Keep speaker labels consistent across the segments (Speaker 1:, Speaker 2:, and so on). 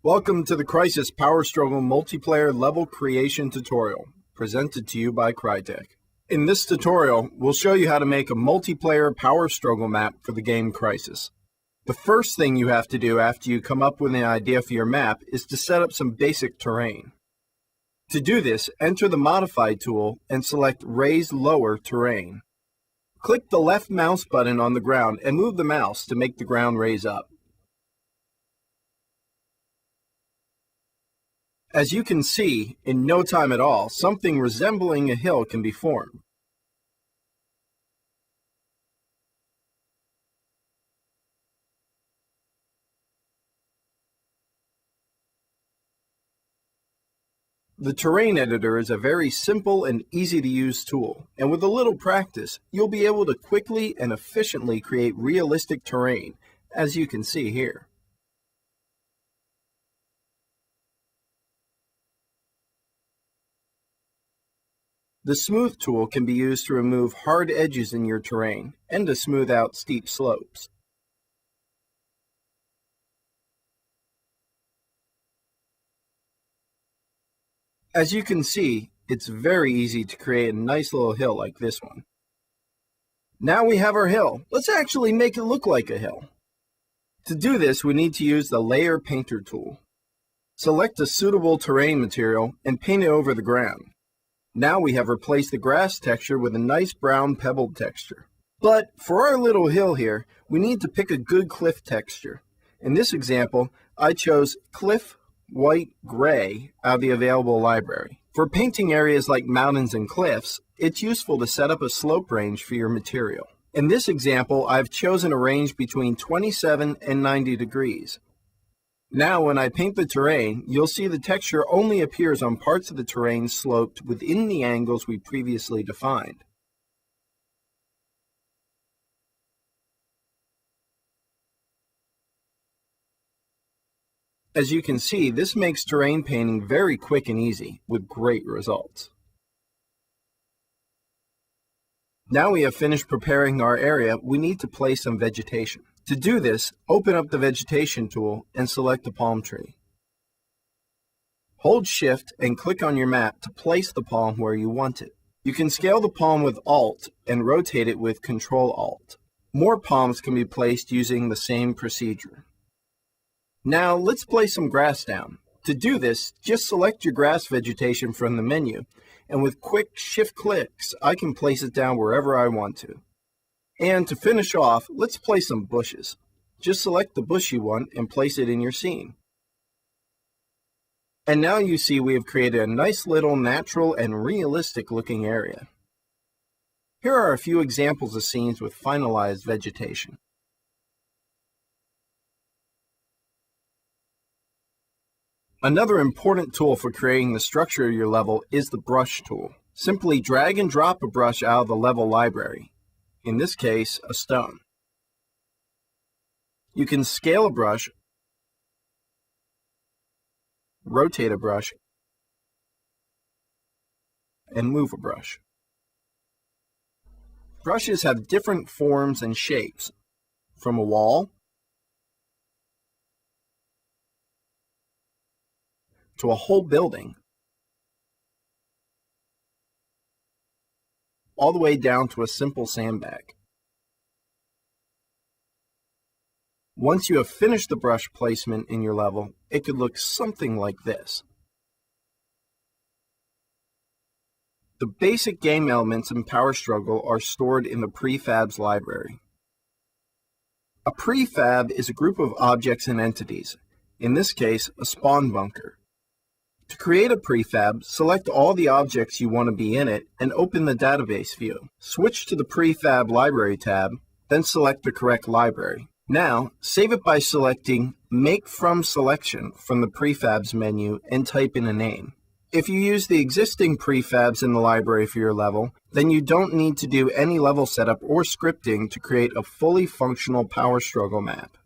Speaker 1: Welcome to the Crysis Power Struggle multiplayer level creation tutorial, presented to you by Crytek. In this tutorial, we'll show you how to make a multiplayer power struggle map for the game Crysis. The first thing you have to do after you come up with an idea for your map is to set up some basic terrain. To do this, enter the Modify tool and select Raise Lower Terrain. Click the left mouse button on the ground and move the mouse to make the ground raise up. As you can see, in no time at all, something resembling a hill can be formed. The terrain editor is a very simple and easy to use tool, and with a little practice, you'll be able to quickly and efficiently create realistic terrain, as you can see here. The Smooth tool can be used to remove hard edges in your terrain and to smooth out steep slopes. As you can see, it's very easy to create a nice little hill like this one. Now we have our hill. Let's actually make it look like a hill. To do this, we need to use the Layer Painter tool. Select a suitable terrain material and paint it over the ground. Now we have replaced the grass texture with a nice brown pebbled texture. But for our little hill here, we need to pick a good cliff texture. In this example, I chose Cliff White Gray out of the available library. For painting areas like mountains and cliffs, it's useful to set up a slope range for your material. In this example, I've chosen a range between 27 and 90 degrees. Now when I paint the terrain, you'll see the texture only appears on parts of the terrain sloped within the angles we previously defined. As you can see, this makes terrain painting very quick and easy, with great results. Now we have finished preparing our area, we need to place some vegetation. To do this, open up the Vegetation tool and select the palm tree. Hold Shift and click on your map to place the palm where you want it. You can scale the palm with Alt and rotate it with Control-Alt. More palms can be placed using the same procedure. Now let's place some grass down. To do this, just select your grass vegetation from the menu, and with quick Shift clicks, I can place it down wherever I want to. And to finish off, let's place some bushes. Just select the bush you want and place it in your scene. And now you see we have created a nice little natural and realistic looking area. Here are a few examples of scenes with finalized vegetation. Another important tool for creating the structure of your level is the Brush tool. Simply drag and drop a brush out of the level library. In this case, a stone. You can scale a brush, rotate a brush, and move a brush. Brushes have different forms and shapes, from a wall to a whole building, all the way down to a simple sandbag. Once you have finished the brush placement in your level, it could look something like this. The basic game elements in Power Struggle are stored in the Prefabs library. A prefab is a group of objects and entities, in this case, a spawn bunker. To create a prefab, select all the objects you want to be in it and open the database view. Switch to the Prefab Library tab, then select the correct library. Now, save it by selecting Make From Selection from the Prefabs menu and type in a name. If you use the existing prefabs in the library for your level, then you don't need to do any level setup or scripting to create a fully functional Power Struggle map.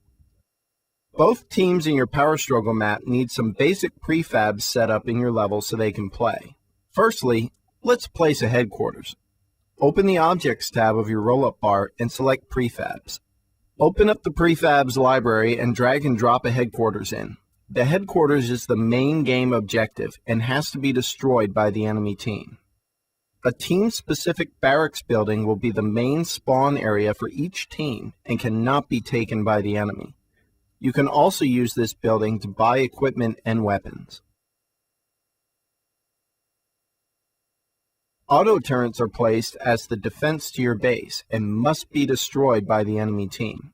Speaker 1: Both teams in your Power Struggle map need some basic prefabs set up in your level so they can play. Firstly, let's place a headquarters. Open the Objects tab of your roll-up bar and select Prefabs. Open up the Prefabs library and drag and drop a headquarters in. The headquarters is the main game objective and has to be destroyed by the enemy team. A team-specific barracks building will be the main spawn area for each team and cannot be taken by the enemy. You can also use this building to buy equipment and weapons. Auto turrets are placed as the defense to your base and must be destroyed by the enemy team.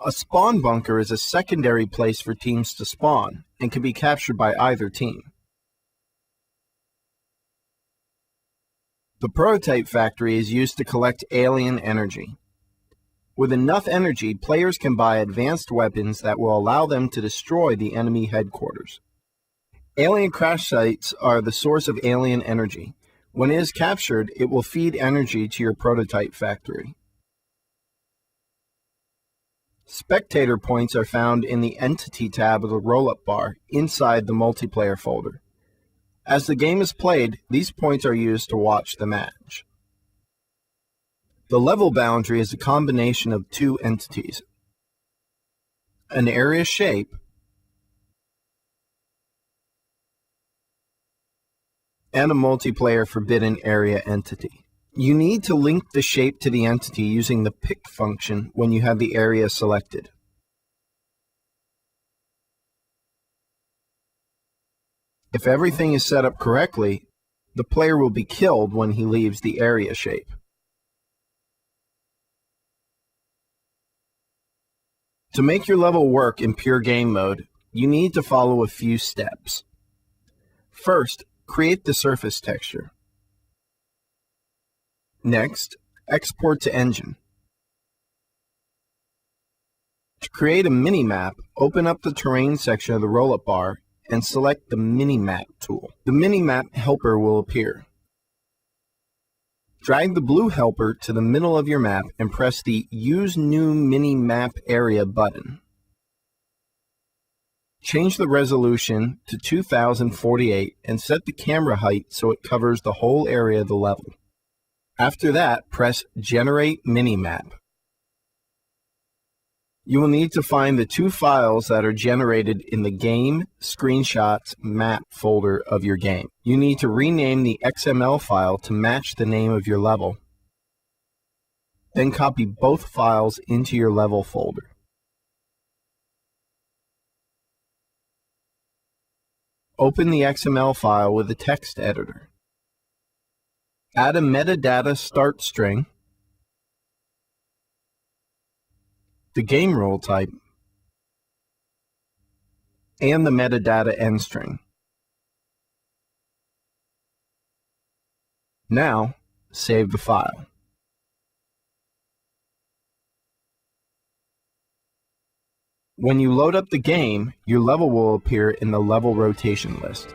Speaker 1: A spawn bunker is a secondary place for teams to spawn and can be captured by either team. The prototype factory is used to collect alien energy. With enough energy, players can buy advanced weapons that will allow them to destroy the enemy headquarters. Alien crash sites are the source of alien energy. When it is captured, it will feed energy to your prototype factory. Spectator points are found in the Entity tab of the roll-up bar inside the multiplayer folder. As the game is played, these points are used to watch the match. The level boundary is a combination of two entities: an area shape and a multiplayer forbidden area entity. You need to link the shape to the entity using the pick function when you have the area selected. If everything is set up correctly, the player will be killed when he leaves the area shape. To make your level work in pure game mode, you need to follow a few steps. First, create the surface texture. Next, export to engine. To create a mini-map, open up the terrain section of the roll-up bar and select the Mini-Map tool. The Mini-Map helper will appear. Drag the blue helper to the middle of your map and press the Use New Mini-Map Area button. Change the resolution to 2048 and set the camera height so it covers the whole area of the level. After that, press Generate Minimap. You will need to find the two files that are generated in the Game Screenshots Map folder of your game. You need to rename the XML file to match the name of your level. Then copy both files into your level folder. Open the XML file with a text editor. Add a metadata start string, the game role type, and the metadata end string. Now, save the file. When you load up the game, your level will appear in the level rotation list.